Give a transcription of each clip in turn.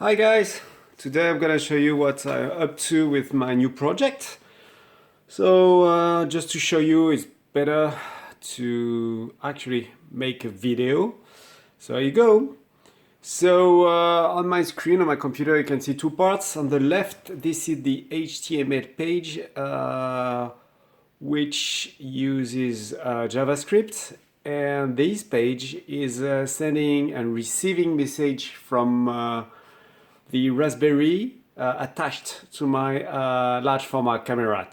Hi guys, today I'm gonna show you what I'm up to with my new project. So just to show you, it's better to actually make a video. So here you go. So on my screen on my computer you can see two parts. On the left this is the HTML page which uses JavaScript, and this page is sending and receiving message from the Raspberry attached to my large format camera.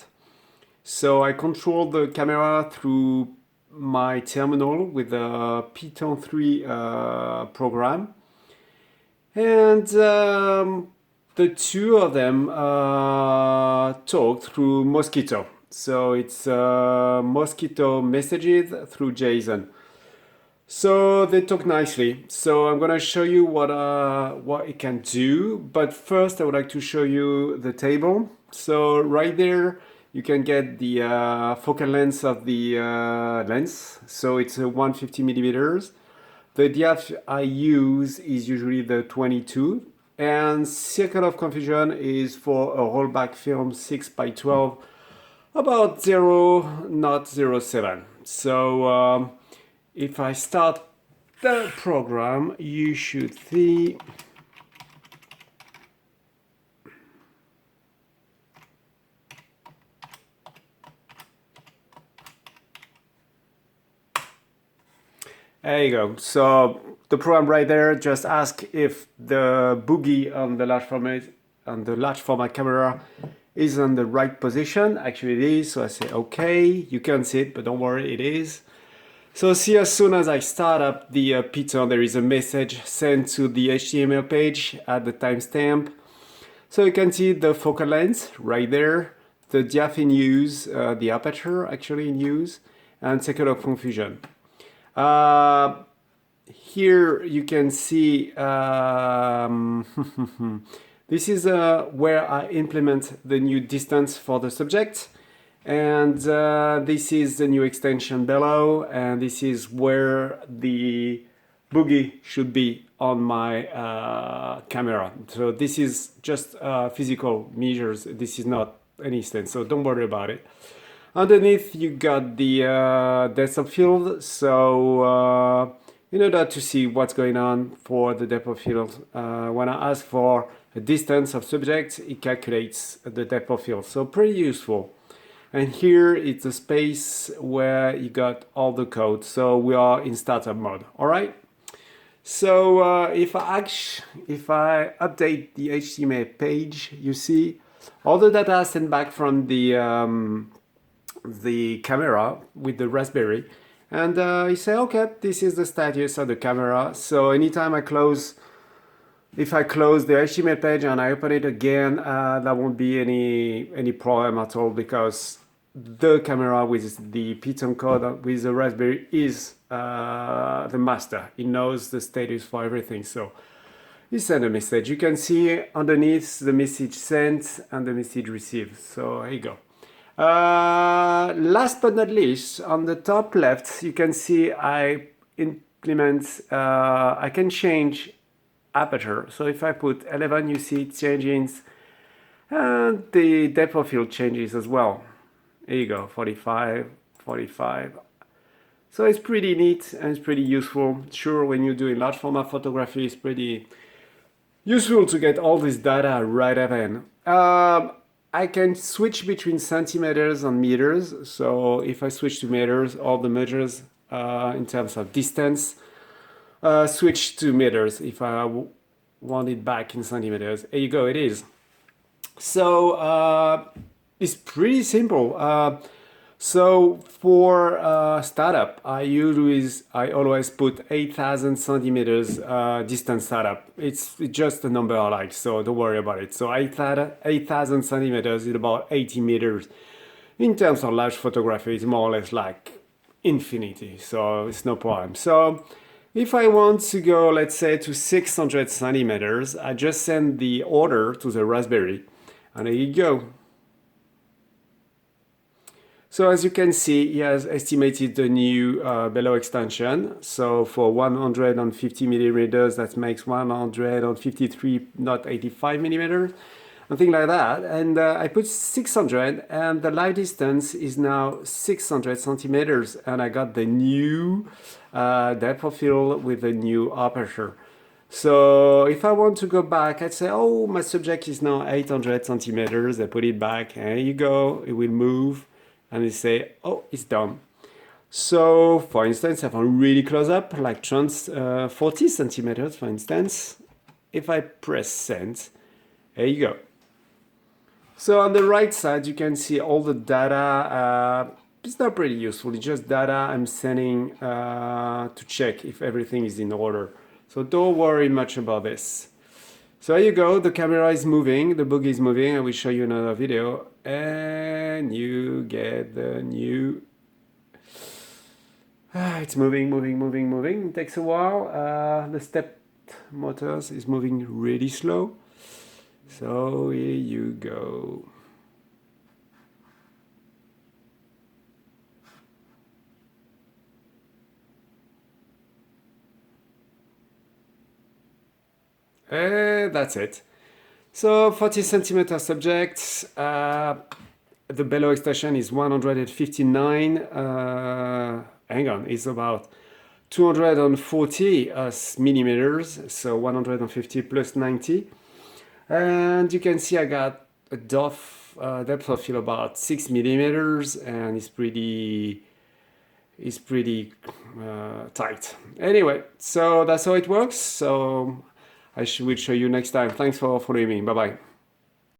So I control the camera through my terminal with a Python 3 program, and the two of them talk through Mosquito. So it's Mosquito messages through JSON. So they talk nicely. So I'm gonna show you what it can do. But first, I would like to show you the table. So right there, you can get the focal length of the lens. So it's 150 millimeters. The depth I use is usually the 22. And circle of confusion is for a rollback film 6x12, about 0.07. So if I start the program, you should see there you go. So the program right there just asks if the boogie on the large format camera is on the right position. Actually it is, so I say okay. You can't see it, but don't worry, it is. So see, as soon as I start up the Python, there is a message sent to the HTML page at the timestamp. So you can see the focal length right there, the depth in use, the aperture actually in use, and circle of confusion. Here you can see this is where I implement the new distance for the subject. And this is the new extension bellow, and this is where the boogie should be on my camera. So this is just physical measures. This is not an instance, so don't worry about it. Underneath you got the depth of field. So in order to see what's going on for the depth of field, when I ask for a distance of subject, it calculates the depth of field. So pretty useful. And here it's a space where you got all the code. So we are in startup mode. All right. So if I update the HTML page, you see all the data sent back from the camera with the Raspberry, and you say, okay, this is the status of the camera. So anytime if I close the HTML page and I open it again, there won't be any problem at all, because the camera with the Python code with the Raspberry is the master. It knows the status for everything. So you send a message. You can see underneath the message sent and the message received. So here you go. Last but not least, on the top left, you can see I can change aperture. So if I put 11, you see it changes, and the depth of field changes as well. There you go, 45, 45. So it's pretty neat and it's pretty useful. Sure, when you're doing large format photography, it's pretty useful to get all this data right at end. I can switch between centimeters and meters. So if I switch to meters, all the measures in terms of distance switch to meters. If I want it back in centimeters, there you go, it is. So it's pretty simple. So for startup, I always put 8,000 centimeters distance startup. It's just a number I like, so don't worry about it. So 8,000 centimeters is about 80 meters. In terms of large photography, it's more or less like infinity, so it's no problem. So if I want to go, let's say, to 600 centimeters, I just send the order to the Raspberry, and there you go. So as you can see, he has estimated the new bellow extension. So for 150 millimeters, that makes 153.85 millimeters, something like that. And I put 600, and the light distance is now 600 centimeters. And I got the new depth of field with the new aperture. So if I want to go back, I'd say, oh, my subject is now 800 centimeters. I put it back, and there you go, it will move. And they say, oh, it's done. So, for instance, if I'm really close up, like 40 centimeters, for instance, if I press send, there you go. So on the right side, you can see all the data. It's not pretty useful. It's just data I'm sending to check if everything is in order. So don't worry much about this. So there you go, the camera is moving, the boogie is moving. I will show you another video, and you get the new... it's moving. It takes a while. The step motors is moving really slow. So here you go. That's it. So 40 centimeter subject, the bellow extension is 159, hang on, it's about 240 millimeters, so 150 plus 90. And you can see I got a depth of field about 6 millimeters, and it's pretty tight. Anyway, so that's how it works. So I will show you next time. Thanks for following me. Bye bye.